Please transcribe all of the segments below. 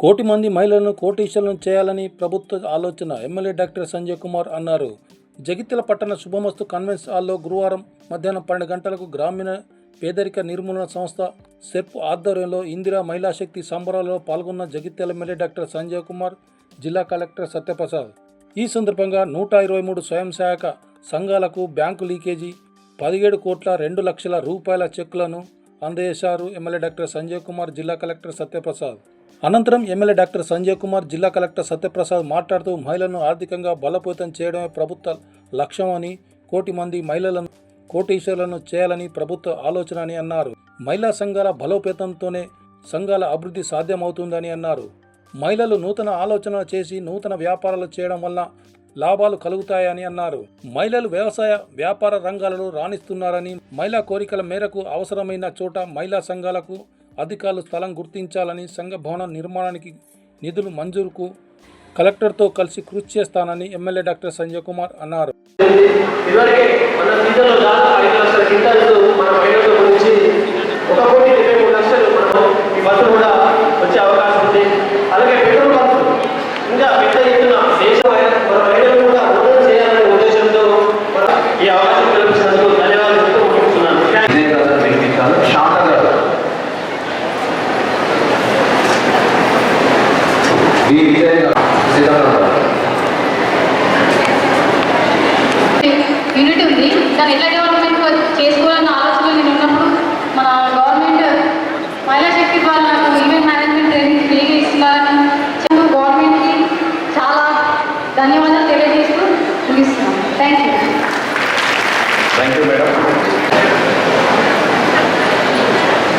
కోటి మంది మహిళలను కోటీశ్వరులను చేయాలని ప్రభుత్వ ఆలోచన ఎమ్మెల్యే డాక్టర్ సంజయ్ కుమార్ అన్నారు. జగిత్యాల పట్టణ శుభమస్తు కన్వెన్స్ హాల్లో గురువారం మధ్యాహ్నం 12 గంటలకు గ్రామీణ పేదరిక నిర్మూలన సంస్థ సెర్ప్ ఆధ్వర్యంలో ఇందిరా మహిళా శక్తి సంబరాలలో పాల్గొన్న జగిత్యాల ఎమ్మెల్యే డాక్టర్ సంజయ్ కుమార్, జిల్లా కలెక్టర్ సత్యప్రసాద్. ఈ సందర్భంగా 123 స్వయం సహాయక సంఘాలకు బ్యాంకు లీకేజీ 17 కోట్ల 2 లక్షల రూపాయల చెక్కులను అందజేశారు ఎమ్మెల్యే డాక్టర్ సంజయ్ కుమార్, జిల్లా కలెక్టర్ సత్యప్రసాద్. అనంతరం ఎమ్మెల్యే డాక్టర్ సంజయ్ కుమార్, జిల్లా కలెక్టర్ సత్యప్రసాద్ మాట్లాడుతూ మహిళలను ఆర్థికంగా బలోపేతం చేయడమే ప్రభుత్వ లక్ష్యమని, కోటి మంది మహిళలను కోటీశ్వరులను చేయాలని ప్రభుత్వ ఆలోచన అని అన్నారు. మహిళా సంఘాల బలోపేతంతోనే సంఘాల అభివృద్ధి సాధ్యమవుతుందని అన్నారు. మహిళలు నూతన ఆలోచనలు చేసి నూతన వ్యాపారాలు చేయడం వల్ల లాభాలు కలుగుతాయని అన్నారు. మహిళలు వ్యవసాయ వ్యాపార రంగాలలో రాణిస్తున్నారని, మహిళా కోరికల మేరకు అవసరమైన చోట మహిళా సంఘాలకు అధికారులు స్థలం గుర్తించాలని, సంఘ భవన నిర్మాణానికి నిధులు మంజూరుకు కలెక్టర్తో కలిసి కృషి చేస్తానని ఎమ్మెల్యే డాక్టర్ సంజయ్ కుమార్ అన్నారు. యూనిట్ ఉంది, దాన్ని ఎట్లా డెవలప్మెంట్ చేసుకోవాలన్న ఆలోచన నేను ఉన్నప్పుడు మన గవర్నమెంట్ మహిళా శక్తి ద్వారా నాకు ఈవెంట్ మేనేజ్మెంట్ ట్రైనింగ్ ఫ్రీగా ఇస్తున్నారని గవర్నమెంట్కి చాలా ధన్యవాదాలు తెలియజేస్తూ ముగిస్తున్నాను. Thank you madam.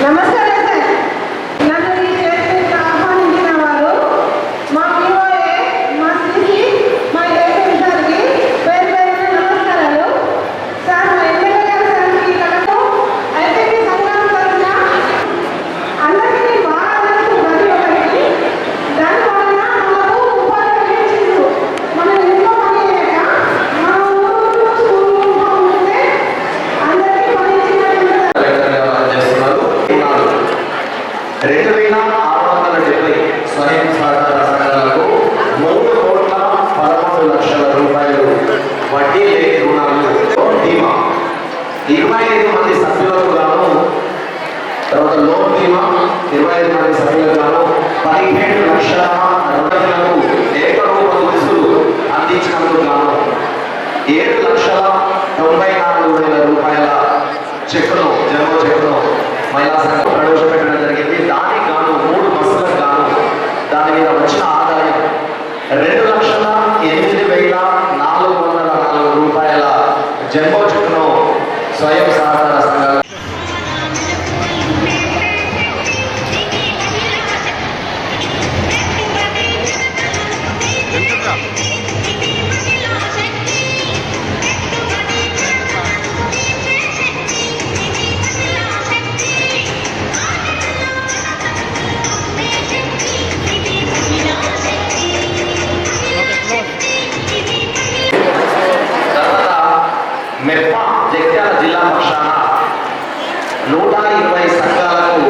నమస్కారం సార్. నన్ను ఈ చేతికి ఆహ్వానించిన వారు మా పిఓఏ, మా సిసి, మా ఏపీ సార్కి పేరు పేరున నమస్కారాలు. సార్ మా ఎమ్మెల్యే గారి సార్కి కలెక్టర్ ఐపీపీ సంఘం తరఫున అందరికీ బాగా తెలుసు ప్రతి ఒక్కరికి. దానివలన మనకు ఉపాధి లభించింది. మనం ఇంట్లో పని చేయక మన ఊరు స్కూల్ ఉంటే అందరికీ పని ఇచ్చినట్టు 2670 స్వయం సహకార సంఘాలకు 3,11,00,000 రూపాయలు వడ్డీ లేని రుణాలు బీమా, 25 మంది సభ్యులకు గాను, తర్వాత లోన్ బీమా 25 మంది సభ్యులకు గాను 17 లక్షల రుణాలకు ఏకరూప దుస్తులు అందించినందుకు గాను 7,94,000 రూపాయల చెక్కును, జన్మ చెక్కును మహిళా సంఘం ప్రవేశపెట్టడం జరిగింది. దానికి గాను 3 బస్సులకు గాను దాని మీద వచ్చిన ఆదాయం 2,08,404 రూపాయల జన్మ చెక్కును స్వయం సహకార సంఘాలు మెప్ప జగిత్యాల జిల్లా పక్షాన 120 సంఘాలకు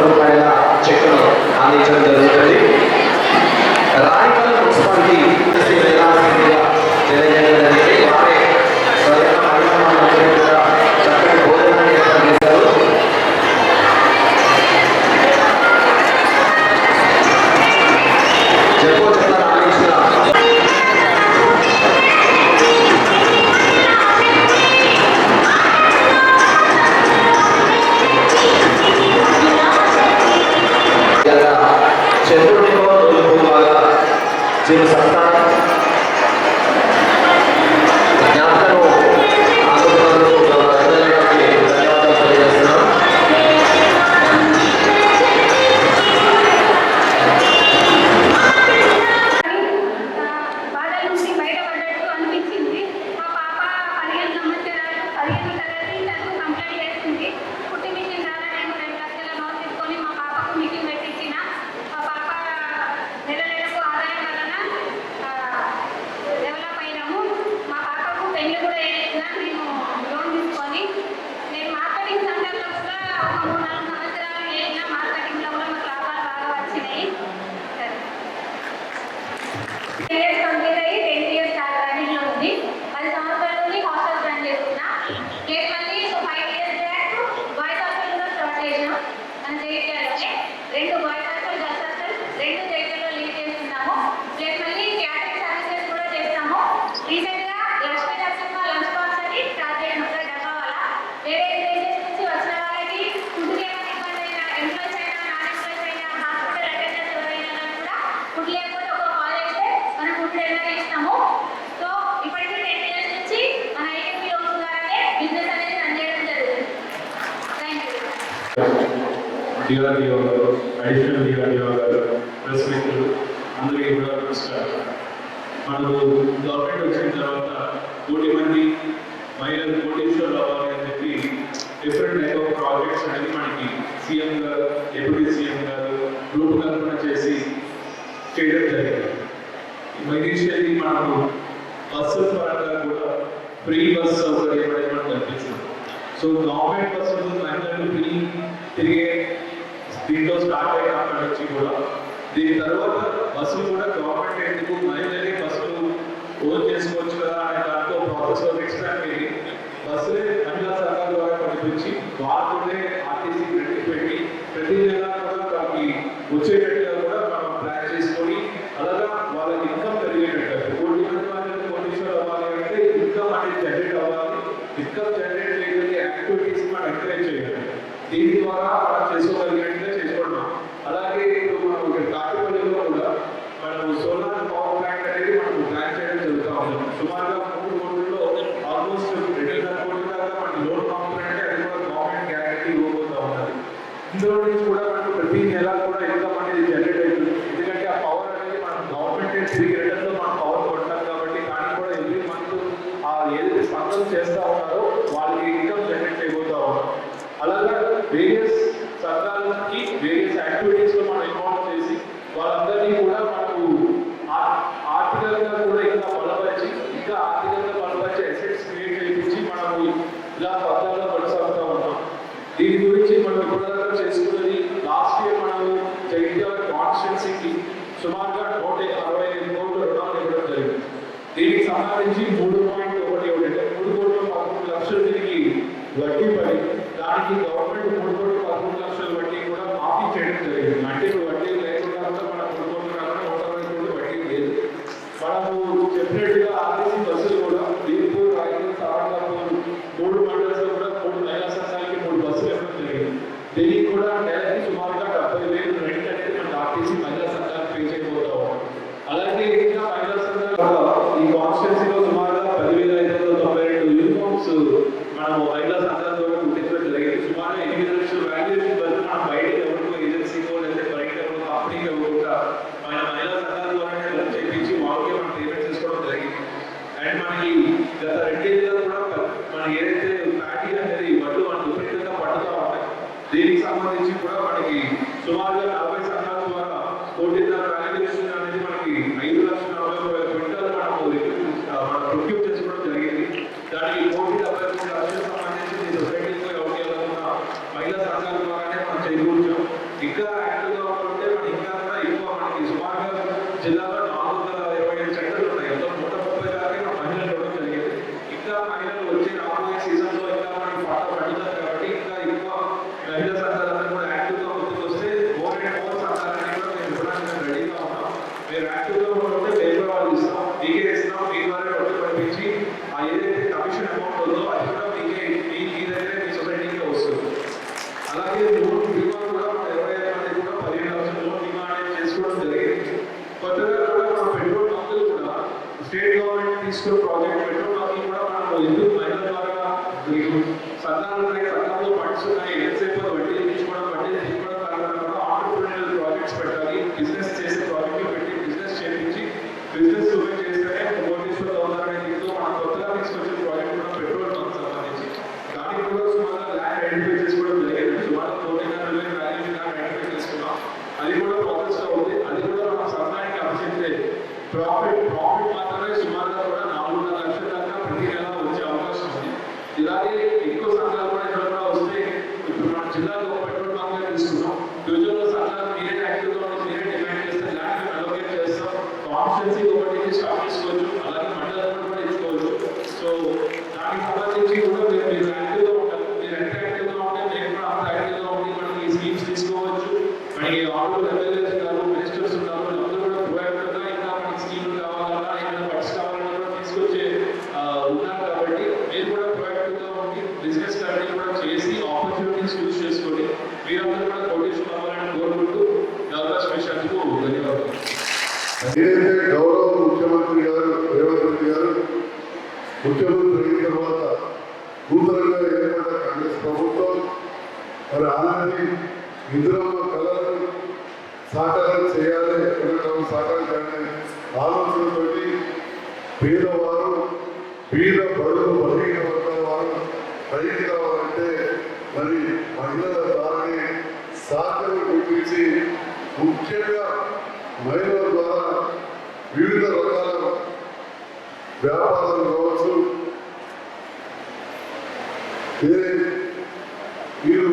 రూపాయల చెక్కును అందించడం జరుగుతుంది. రాయకల్ మున్సిపాలిటీ వారే స్వయంగా చక్కటి భోజనాన్ని ఏర్పాటు చేశారు. జన్మో చెక్కులను అందించిన చంద్రుడిలో బాగా జీవ సంతానం జ్ఞాపకను ఆంధ్రప్రదేశ్కు ధన్యవాదాలు తెలియజేస్తున్నాం. బాధల నుంచి బయటపడ్డట్టు అనిపించింది. మా పాప 15 సంవత్సరాలు 15 తరగతి చదువు కంప్లీట్ చేస్తుంది. కుట్టి మిషన్ ద్వారా నేను 2 లక్షల లోన్ తీసుకొని మా పాపకు మిషన్ పెట్టించిన. మా పాప నెలకు ఆదాయం వలన డిఆర్డిఓ గారు, అడిషనల్ డిఆర్డిఓ గారు, ప్రెస్ మిత్రులు అందరికీ కూడా నమస్కారం. మనకు గవర్నమెంట్ వచ్చిన తర్వాత 1 మంది మహిళలు కోటీశ్వరులు అవ్వాలి అని చెప్పి డిఫరెంట్ టైప్ ఆఫ్ ప్రాజెక్ట్స్ అనేది మనకి సీఎం గారు, డిప్యూటీ సీఎం గారు రూపకల్పన చేసి చేయడం జరిగింది. ఇనిషియల్లీ మనకు బస్సుల పరంగా కూడా ఫ్రీ బస్ సౌకర్యం అనేది మనం కల్పిస్తాం. సో గవర్నమెంట్ బస్సులు మహిళలు ఫ్రీ తిరిగే దీంట్లో స్టార్ట్ అయినప్పటి నుంచి కూడా దీని తర్వాత బస్సులు కూడా గవర్నమెంట్ ఎందుకు మహిళలే బస్సులు ఓన్ చేసుకోవచ్చు కదా అనే దాంట్లో ప్రాసెస్ ఎక్స్పాండ్ అయ్యి బస్సులే మహిళా సంఘాల ద్వారా పంపించి వాళ్ళతోనే ఆర్టీసీ పెట్టి ప్రతి నెల కూడా వాళ్ళకి వచ్చేటట్టుగా కూడా మనం ప్లాన్ చేసుకొని అలాగా వాళ్ళకి ఇన్కమ్ పెరిగేటట్టు 1 మంది వాళ్ళకి కోటీశ్వరులు అవ్వాలి అంటే ఇన్కమ్ అనేది జనరేట్ అవ్వాలి. ఇన్కమ్ జనరేట్ చేయగలిగే యాక్టివిటీస్ మనం ఎంకరేజ్ చేయాలి. దీని ద్వారా మనం చేసుకోగలిగినట్టుగా చేసుకోవడం. అలాగే ఇప్పుడు మనం కాకిపల్లిలో కూడా మనం సోలార్ పవర్ ప్లాంట్ అనేది మనం ప్లాన్ చేయడం జరుగుతూ ఉంది. సుమారుగా 3 కోట్లలో ఆల్మోస్ట్ 2.5 కోట్ల దాకా మనకి లోన్ కాంపొనెంట్ అది కూడా గవర్నమెంట్ గ్యారెంటీ ఇవ్వబోతూ ఉన్నది. ఇందులో నుంచి కూడా మనకు ప్రతి నెల కూడా ఇన్కమ్ అనేది జనరేట్ అవుతుంది. ఎందుకంటే ఆ పవర్ అనేది మనం గవర్నమెంట్ తిరిగి రిటర్న్లో మనం పవర్ కొట్టాం కాబట్టి దాన్ని కూడా ఎవ్రీ మంత్ ఆ ఏదైతే స్పందన చేస్తూ ఉన్నారో వాళ్ళకి ఇన్కమ్ జనరేట్ అయిపోతూ ఉన్నాం. అలాగే వేరియస్ సంఘాలకి వేరియస్ యాక్టివిటీస్లో మనం ఇన్వాల్వ్ చేసి వాళ్ళందరినీ కూడా మనకు ఆర్థికంగా కూడా ఇంకా బలపరిచి ఇంకా ఆర్థికంగా బలపరిచి అసెట్స్ క్రియేట్ చేయించి మనము ఇలా పథకాల్లో కొనసాగుతూ ఉన్నాం. దీని గురించి మనం ఇప్పటిదాకా చేసుకున్నది లాస్ట్ ఇయర్ మనము జగిత్యాల కాన్స్టిట్యున్సీకి సుమారుగా 165 కోట్ల రుణాలు ఇవ్వడం జరిగింది. దీనికి సంబంధించి 3.11 అంటే 3,11 లక్షలు దీనికి వడ్డీ పడి దానికి గవర్నమెంట్ 3,13 వడ్డీ కూడా మాఫీ చేయడం జరిగింది. అంటే వడ్డీ లేకుండా కూడా మన 3,00,000 కాకుండా 120 వడ్డీ లేదు. మనము చెప్పినట్టుగా ఆర్టీసీ బస్సులు కూడా బీర్పూర్, రాయచూరు, సారంగపూర్ 3 మండలాల్లో కూడా 3 మహిళా సంఘాలకి 3 బస్సులు ఇవ్వడం జరిగింది. దీనికి కూడా నెలకి సుమారుగా 70,000 రెంట్ అనేది మన ఆర్టీసీ మహిళా సంఘాలకు పే చేయబోతా ఉన్నాం. అలాగే ఇంకా మహిళా సంఘాలు ఈ కాన్స్టిట్యున్సీలో సుమారుగా 10,592 యూనిఫామ్స్ మనం మహిళా సంఘాల ద్వారా గుర్తించడం జరిగింది. సుమారు 8 లక్షల వాల్యుయేషన్ బదులు మనం బయట ఎవరికో ఏజెన్సీకో లేదా బయట ఎవరికో కంపెనీకి ఇవ్వకుండా మన మహిళా సంఘాల ద్వారానే రన్ చేయించి వాళ్ళకే మనం పేమెంట్ చేసుకోవడం జరిగింది. అండ్ మనకి గత 2 ఏళ్ళలో కూడా మనం ఏదైతే ప్యాటీ అనేది వడ్లు మనం విపరీతంగా పట్టుతూ ఉంటాయి. దీనికి సంబంధించి కూడా మనకి సుమారుగా 40 సంఘాల ద్వారా 1.5 వాల్యుయేషన్ అనేది మనకి 5,40,000 క్వింటాలు మనం ప్రొక్యూర్ చేసుకోవడం జరిగింది. దానికి 1,73 లక్షలకు సంబంధించి సొసైటీలో ఎవరికెళ్ళకుండా మహిళా సంఘాల ద్వారానే మనం చేకూర్చాం. ఇంకా యాక్టివ్గా ఉంటే మనం ఇంకా కూడా ఎక్కువ మనకి సుమారుగా జిల్లాలో 425 సెంటర్లు ఉన్నాయి. అందులో 130 దాకా మహిళలు ఇవ్వడం జరిగింది. ఇంకా మహిళలు వచ్చే రాబోయే సీజన్లో ఇంకా మనకి పాట పడుతుంది కాబట్టి ఇంకా ఎక్కువ మహిళా సంఘాలందరూ కూడా యాక్టివ్గా ముందుకు వస్తే మోర్ అండ్ మోర్ సంఘాలని కూడా మేము ఇవ్వడానికి రెడీగా ఉన్నాం. మీరు యాక్టివ్గా ఉంటే వేరే వాళ్ళు ఇస్తాం, మీకే ఇస్తాం, మీ ద్వారా డబ్బులు పంపించి ఆ ఏదైతే కమిషన్ అమౌంట్ ఉందో అది కూడా మీకే మీ దగ్గరే మీ సొసైటీకే వస్తుంది. అలాగే లోన్ బీమా కూడా మన 25 మంది కూడా 15 లక్షల లోన్ బీమా అనేది చేసుకోవడం జరిగింది. కొత్తగా కూడా మన పెట్రోల్ బంకులు కూడా స్టేట్ గవర్నమెంట్ తీసుకున్న ప్రాజెక్ట్ పెట్రోల్ బంకులు కూడా మనం ఎందుకు మహిళల ద్వారా సంఘాలు ఉన్నాయి, సంఘంలో ఫండ్స్ ఉన్నాయి, ఎంతసేపు వడ్డీ తీసుకోవడం కాకుండా కూడా ఆంటర్ప్రెన్యూరల్ ప్రాజెక్ట్స్ పెట్టాలి, బిజినెస్ చేసే ప్రాజెక్టులు పెట్టి బిజినెస్ చేయించి బిజినెస్ సూపర్ చేస్తేనే కోటీశ్వరులు అవుతారనే దీంతో మనం కొత్తగా తీసుకొచ్చిన ప్రాజెక్ట్ కూడా పెట్రోల్ బంక్ సంబంధించి దానికి కూడా సుమారుగా ల్యాండ్ ఐడెంటిఫై చేసుకోవడం జరిగింది. సుమారు 1,900,000 వాల్యూ ల్యాండ్ ఐడెంటిఫై చేసుకున్నాం. అది కూడా ప్రాసెస్లో ఉంది. అది కూడా మనం సంఘానికి అప్పచెప్తే ప్రాఫిట్ మాత్రమే సుమారుగా కూడా 4,5 లక్షల దాకా ప్రతి నెల వచ్చే అవకాశం ఉంది. ఇలాగే ఎక్కువ సంఘాలు కూడా ఇక్కడ కూడా వస్తే ఇప్పుడు మన జిల్లాలో పెట్రోల్ బంక్ తీసుకున్నాం. ఫ్యూచర్లో సంఘాలు మీరే యాక్టివ్గా మీరే డిమాండ్ చేస్తే ల్యాండ్ మేము అలొకేట్ చేస్తాం. కాన్స్టిట్యున్సీ ఒకటి స్టార్ట్ చేసుకోవచ్చు, అలాగే మండలాలు కూడా ఇచ్చుకోవచ్చు. సో దానికి సంబంధించి కూడా మీరు యాక్టివ్గా ఉంటారు. మీరు ఎంత యాక్టివ్గా ఉంటే మేము కూడా అంత యాక్టివ్గా ఉండి మనకి ఈ స్కీమ్స్ తీసుకోవచ్చు. మనకి ఆనరబుల్ ఎమ్మెల్యేస్ ఉన్నారు, మినిస్టర్స్ ఉన్నారు, అందరూ కూడా ప్రొయాక్టివ్గా ఇంకా మనకి స్కీమ్లు కావాలన్నా ఏమైనా ఫండ్స్ కావాలన్నా కూడా తీసుకొచ్చే ఉన్నారు. కాబట్టి మీరు కూడా ప్రొయాక్టివ్గా ఉండి బిజినెస్ అన్ని కూడా చేసి ఆపర్చునిటీస్ యూజ్ చేసుకొని మీరందరూ కూడా కోటేశ్వరం అవ్వాలని కోరుకుంటూ అవకాశం ఇచ్చినందుకు ధన్యవాదాలు. ఏదైతే గౌరవ ముఖ్యమంత్రి గారు రేవంత్ రెడ్డి గారు ముఖ్యమంత్రి అయిన తర్వాత నూతనంగా ఏర్పడ్డ కాంగ్రెస్ ప్రభుత్వం మరి అలాంటి ఇందులో కళలను సాకారం చేయాలి, ఎక్కడెక్కడ సాకారం చేయాలి ఆలోచనతోటి పేదవారు పేద బడుగు బలహీన వర్గాల వారు పైకి రావాలంటే మరి మహిళల ద్వారానే సాధన గురించి ముఖ్యంగా మహిళల ద్వారా వివిధ రకాల వ్యాపారాలు కావచ్చు, మీరు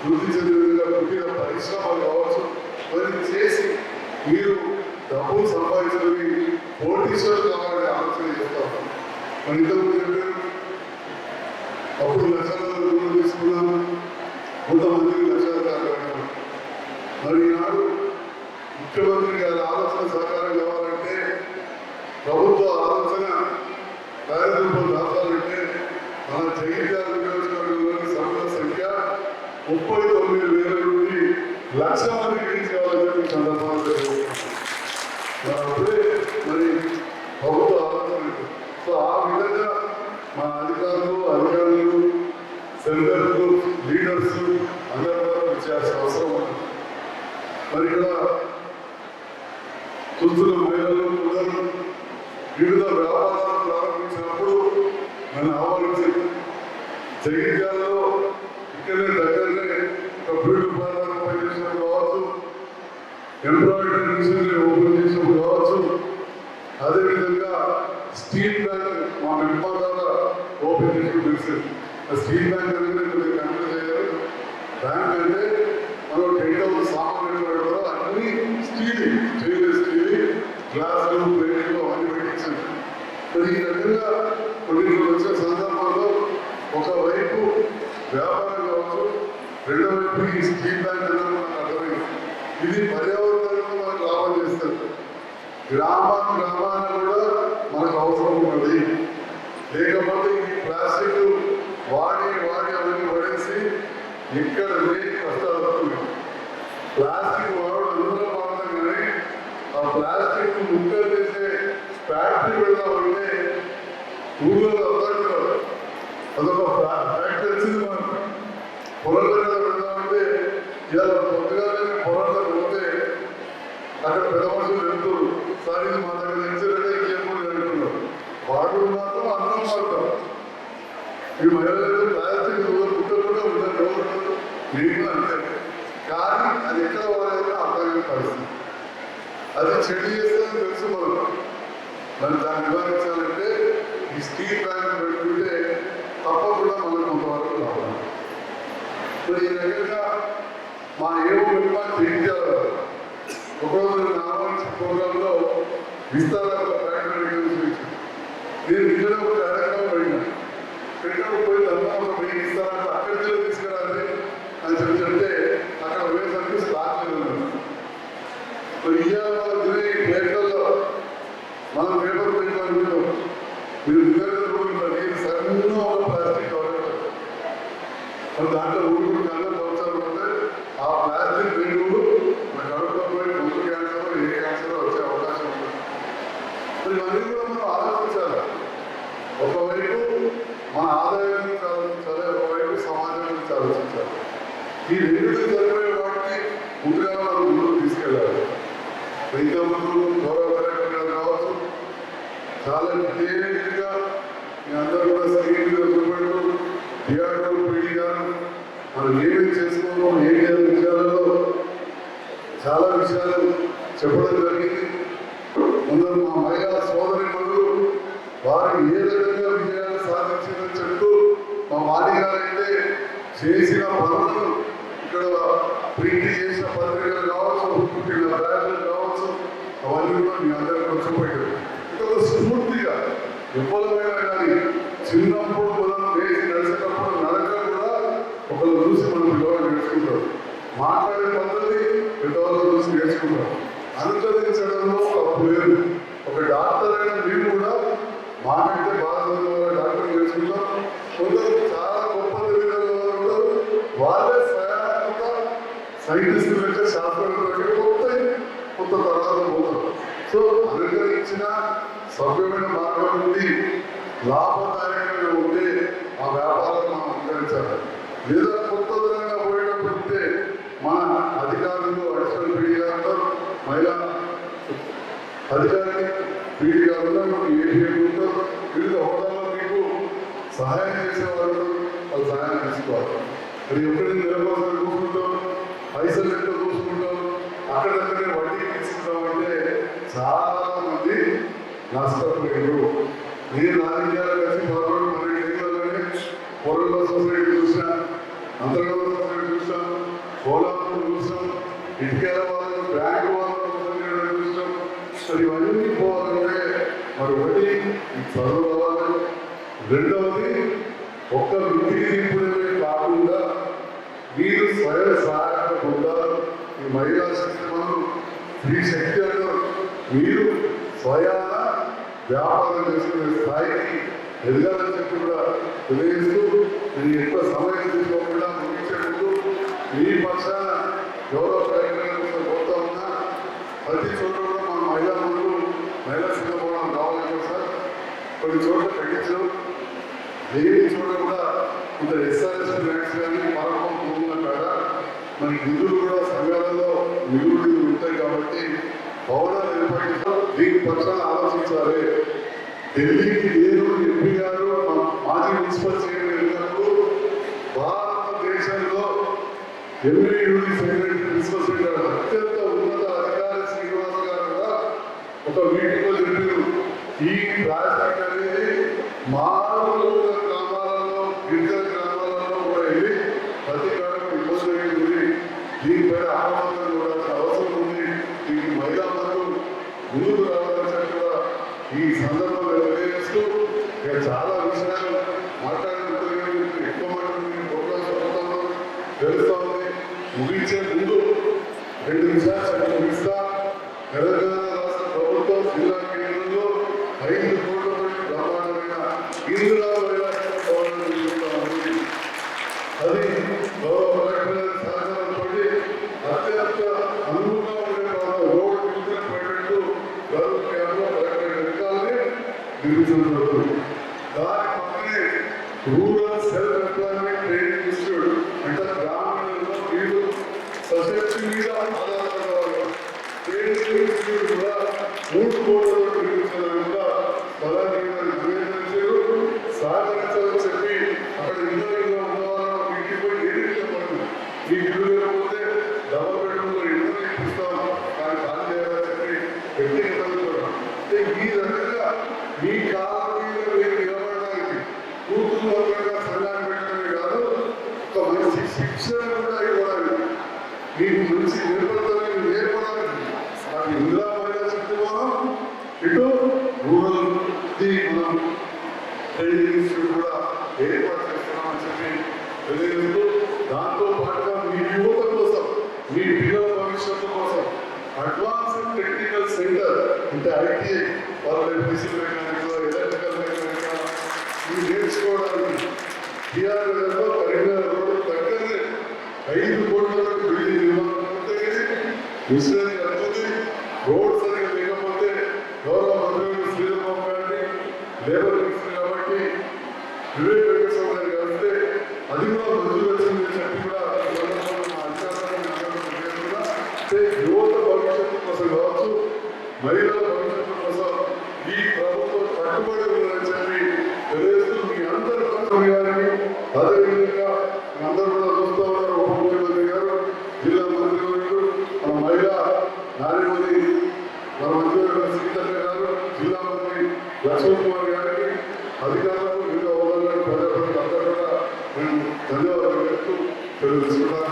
వృద్ధి చెందే విధంగా పుట్టిన పరిశ్రమలు కావచ్చు, మరి చేసి మీరు డబ్బులు సంపాదించడానికి కోటీశ్వరులు కావాలని ఆలోచన చేస్తాం. మరి ఇంతకుముందు చెప్పారు అప్పుడు లక్షల రుణం తీసుకున్నాము, కొంతమందికి లక్షల కారణం. మరి ఈనాడు ముఖ్యమంత్రి గారి ఆలోచన సహకారం కావాలంటే, ప్రభుత్వ ఆలోచన కార్యరూపం దాచాలంటే మన జగిత్యాల నియోజకవర్గంలోని సభ్యుల సంఖ్య 39,000 నుండి 1,00,000 మందికి రీచేయాలని చెప్పి సందర్భంగా అప్పుడే మరి ప్రభుత్వ ఆలోచన. సో ఆ విధంగా మా అధికారులు సెంటర్లు లీడర్స్ అందరూ చేయాల్సిన అవసరం ఉంది. మరి ఇక్కడ చూస్తున్న మహిళలు పిల్లలు వివిధ వ్యాపారాలు ప్రారంభించినప్పుడు నన్ను ఆహ్వానించింది. జగిత్యాలలో ఇక్కడే దగ్గరనే ఒక బ్యూటీ పార్లర్ ఓపెన్ చేసినప్పుడు కావచ్చు, ఎంబ్రాయిడరీ మిషనరీ ఓపెన్ చేసినప్పుడు కావచ్చు, అదేవిధంగా స్టీల్ బ్యాంక్ మా మెప్ప ద్వారా ఓపెన్ చేసినప్పుడు తెలిసింది. స్టీల్ బ్యాంక్ అనేది కొద్దిగా కన్ఫ్యూజ్ అయ్యారు. బ్యాంక్ అంటే మనం 10,000 సామాన్లు పెడతారో అన్ని స్టెయిన్లెస్ స్టీల్ గ్లాసులు ప్లేట్లు అవన్నీ పెట్టించారు. మరి ఈ రకంగా కొన్ని వచ్చిన సందర్భంలో ఒకవైపు వ్యాపారం కావచ్చు, రెండో వైపు ఈ స్టీల్ బ్యాంక్ అనేది మనకు అర్థమైంది. ఇది పర్యావరణానికి మనకు లాభం చేస్తుంది. గ్రామాన కూడా మనకు అవసరం ఉన్నది. లేకపోతే ఈ ప్లాస్టిక్ వాడి అవన్నీ పడేసి ఇక్కడ లేని కష్టాలు వస్తున్నాయి. ప్లాస్టిక్ వాడు అందులో వాడతాం కానీ ఆ ప్లాస్టిక్ ముక్కలు చేసే ఫ్యాక్టరీ పెడదామంటే ఊళ్ళో అందరూ అదొక ఫ్యాక్టరీ వచ్చింది. మనం పొలంలో పెడదామంటే ఇలా కొద్దిగా పొలంలో పోతే అక్కడ పెద్ద మనుషులు వెళ్తారు, సార్ ఇది మా దగ్గర ఇచ్చారంటే ఇంకేమో వెళ్తున్నారు. వాడు మాత్రం అన్నం వాడతాం. ఈ మహిళలు ప్లాస్టిక్ కుక్కలు కూడా ఉంటారు, నీళ్ళు అంతే. కానీ అది ఎక్కడ వాడాలో అర్థం కాని పరిస్థితి. అది చెడు చేస్తుందని తెలుసు మనం. మరి దాన్ని నివారించాలంటే ఈ స్టీల్ బ్యాంక్ పెట్టుకుంటే తప్పకుండా మనం కొంతవరకు రావాలి. మరి ఈ రకంగా మా ఏవో చేయించాలి. ఒకరోజు నామాంశ ప్రోగ్రాంలో విస్తారాల ఫ్యాక్టరీ నేను నిజంగా ఒక కార్యక్రమం పోయి ధర్మంలో పోయి ఇస్తారంటే అక్కడికి తీసుకురాలి అని చెప్తే అక్కడ పోయేసరికి స్టాక్ తినే ప్లేట్లలో మనం పేపర్ పెట్టుకుంటాం. మీరు నిజంగా సగంలో ఒక ప్లాస్టిక్ కవర్ దాంట్లో ఊరు కన్నా పోల్చాలంటే ఆ ప్లాస్టిక్ రెండు మన కడుపులో పోయి ముందు క్యాన్సర్ ఏ క్యాన్సర్ వచ్చే అవకాశం ఉంటుంది. మరి ఇవన్నీ కూడా మనం ఆలోచించాలి. ఒకవైపు మన ఆదాయాన్ని ఆలోచించాలి, ఒకవైపు సమాజం గురించి ఆలోచించాలి. ఈ రెండు జరిగే వాటిని ముందుగా మనం ముందుకు తీసుకెళ్ళాలి. ఇంతకుముందు గౌరవ కలెక్టర్ కావచ్చు, చాలా డీటెయిల్గా మీ అందరూ కూడా స్క్రీన్ మీద చూపెడుతూ డిఆర్ఓ పీడీ గారు మనం ఏమేమి చేసుకోవడం ఏ విషయాలలో చాలా విషయాలు చెప్పడం జరిగింది. ముందు మా మహిళా సోదరి మనులు వారు ఏ విధంగా విజయాలు సాధించిందని చెప్తూ మా మాడి గారైతే చేసిన పనులను ఇక్కడ ప్రింట్ చేసిన పత్రికలు కావచ్చు, పుట్టిన బ్యాగులు కావచ్చు, అవన్నీ కూడా మీ అందరికీ చూపెట్టారు. ఇక్కడ స్ఫూర్తిగా విఫలమైన కానీ చిన్నప్పుడు మనం వేసి నడిచేటప్పుడు నడక కూడా ఒకరు చూసి మనం పిల్లలు నేర్చుకుంటారు. మాట్లాడే పద్ధతి పెద్దవాళ్ళు చూసి నేర్చుకుంటారు. అనుసరించడంలో తప్పు లేదు. ఒక డాక్టర్ అయినా మీరు కూడా మాకంటే బాగా డాక్టర్ నేర్చుకుంటాం. కొందరు చాలా గొప్ప తెలివిలో ఉంటారు, వాళ్ళే స్వయాత్మక సైంటిస్టులు అంటే శాస్త్రవేత్తలు కొత్త తరాలు పోతారు. సో అనుకరించిన సభ్యమైన మార్గం నుండి లాభదాయకంగా ఉంటే ఆ వ్యాపారాన్ని మనం అనుకరించాలి. లేదా కొత్త విధంగా పోయేటప్పుడు మన అధికారికి వీడి కాకుండా ఏపీలో వివిధ హోదాలో మీకు సహాయం చేసేవాళ్ళు వాళ్ళు సహాయం తీసుకోవాలి. అది ఎప్పుడైనా నిలబడి చూసుకుంటాం, పైసలు ఎంత చూసుకుంటాం, అక్కడక్కడే వడ్డీ తీసుకుంటాం అంటే చాలా మంది నష్టపోయారు. నేను రాజకీయాలు కలిసి 12 ఏళ్ళలోనే పొరలో సొసైటీ చూసినా, అంతర్గత సొసైటీ చూసాం, కోలాపూర్ చూసాం, ఇటుకేల వాళ్ళు బ్యాంకు వాళ్ళు చూసాం. మరి ఇవన్నీ పోవాలంటే మరి ఒకటి ఈ చదువు రావాలి, రెండవది ఒక్క వృత్తికి నిపుణులే కాకుండా మీరు స్వయం సహాయక పొందాలి. ఈ మహిళా శక్తి మనం స్త్రీ శక్తి అంటారు. మీరు స్వయాన వ్యాపారం చేసుకునే స్థాయికి ఎదగాలని చెప్పి కూడా తెలియజేస్తూ నేను ఎక్కువ సమయం తీసుకోకుండా ముగించే ముందు మీ పక్షాన గౌరవ కార్యక్రమం కోరుతా ఉన్నా. ప్రతి చోట కూడా మన మహిళా మండలు మహిళా సింహభవనం రావాలి సార్. కొన్ని చోట్ల తగ్గించడం, లేని చోట కూడా కొంత ఎస్ఆర్ఎస్ బ్యాంక్స్ కానీ మరొక భూముల కాడ మనకి నిధులు కూడా సంఘాలలో నిధులు ఉంటాయి కాబట్టి భవనాలు ఏర్పాటు దీని పక్షాన ఆలోచించాలి. ఢిల్లీకి నేను ఎంపీ గారు మాజీ మున్సిపల్ చైర్మన్ వెళ్ళినప్పుడు భారతదేశంలో ఎంఏయుడి సెక్రటరీ ప్రిన్సిపల్ సెక్రటరీ అత్యంత ఉన్నత అధికారి శ్రీనివాస గారు కూడా ఒక మీటింగ్లో చెప్పారు, ఈ ప్లాస్టిక్ అనేది మామూలు గ్రామాలలో గిరిజన గ్రామాలలో కూడా వెళ్ళి ప్రతి కాలం ఇబ్బంది ఉంది. దీనిపైన అప్రమత్తం చూడాల్సిన అవసరం ఉంది. దీనికి మహిళా మంత్రులు ముందుకు రావాలని చెప్పి కూడా ఈ సందర్భంలో తెలియజేస్తూ ఇక చాలా విషయాలు మాట్లాడుకుంటున్నాను. ఎక్కువ మాట్లాడుతున్నాను తెలుస్తా ఉంది. ముగించే ముందు 2 నిమిషాలు చెప్పి ముగిస్తా. తెలంగాణ రాష్ట్ర ప్రభుత్వం జిల్లా కేంద్రంలో 5 కోట్ల బ్రహ్మాండమైన ఇందిరా అది గౌరవ కలెక్టర్ సహకారంతో అత్యంత అనువుగా ఉండే రోడ్డు పోయేటట్టు గౌరవ క్యాంప్లో కలెక్టర్ వెనకాలనే నిర్మించబడుతుంది. దాని పక్కనే rural self employment training institute అంటే గ్రామీణంలో వీళ్ళు సశక్తి మీద ఆధారపడేవాళ్ళు ట్రైనింగ్ ఇన్స్టిట్యూట్ కూడా 3 కోట్లతో నిర్మించడానికి కూడా స్థలాన్ని నిర్ణయించారు. సహకరించాలని చెప్పి అక్కడ ఇంట్లో ఉన్నవాళ్ళ ఇంటికి పోయి నిర్ణయించబడుతుంది. ఈ ఇల్లు లేకపోతే డబుల్ బెడ్రూమ్లో ఇల్లు ఇప్పిస్తాం కానీ ఖాళీ చేయాలని చెప్పి వ్యక్తిగతంగా అంటే ఈ రకంగా మీ కాలం మీద మీరు నిలబడడానికి కూతురు వర్గంగా సంఘాన్ని పెట్టడమే కాదు, ఒక మంచి శిక్షణ కూడా ఇవ్వడానికి, మీకు మంచి నిలబడతానికి నేర్పడానికి అది ఇందిరా మహిళా శక్తి మనం ఇటు రూరల్ మనం ట్రైనింగ్ ఇన్స్టిట్యూట్ కూడా ఏర్పాటు చేస్తున్నామని చెప్పి తెలియజేస్తూ దాంతో పాటుగా మీ యువత కోసం, మీ పిల్లల భవిష్యత్తు కోసం అడ్వాన్స్డ్ టెక్నికల్ సెంటర్ అంటే ఐటీఐ వాళ్ళు ఎలక్ట్రికల్ మెకానికల్ ఎలక్ట్రికల్ మెకానికల్ ఇవి నేర్చుకోవడానికి టీఆర్ఎస్లో కరీంనగర్ రోడ్డు దగ్గరనే 5 కోట్లతో బిల్డింగ్ నిర్మాణం పూర్తయింది. మిషనరీ అవుతుంది. రోడ్ సరిగా లేకపోతే గౌరవ మంత్రి శ్రీరామ్ గారిని లేబర్ మినిస్టర్ కాబట్టి వివేక్ వెంకటేశ్వర గారు కలిస్తే అది కూడా మంజూరు వచ్చింది చెప్పి కూడా యువత భవిష్యత్తు కోసం కావచ్చు, మహిళల భవిష్యత్తు కోసం ఈ ప్రభుత్వం కట్టుబడి ఉందని చెప్పి తెలియజేస్తూ మీ అందరి గారిని అదేవిధంగా అందరూ కూడా చూస్తూ ఉన్నారు. ఉప ముఖ్యమంత్రి గారు, జిల్లా మంత్రివర్యులు, మన మహిళా నారిమణి, మన మంత్రి సీతక్క గారు, జిల్లా మంత్రి లక్ష్మణ్ కుమార్ గారికి, అధికారులకు వివిధ హోదాల్లో ప్రజలకు అందరూ కూడా మేము ధన్యవాదాలు చెప్తూ తెలుసుకుంటాం.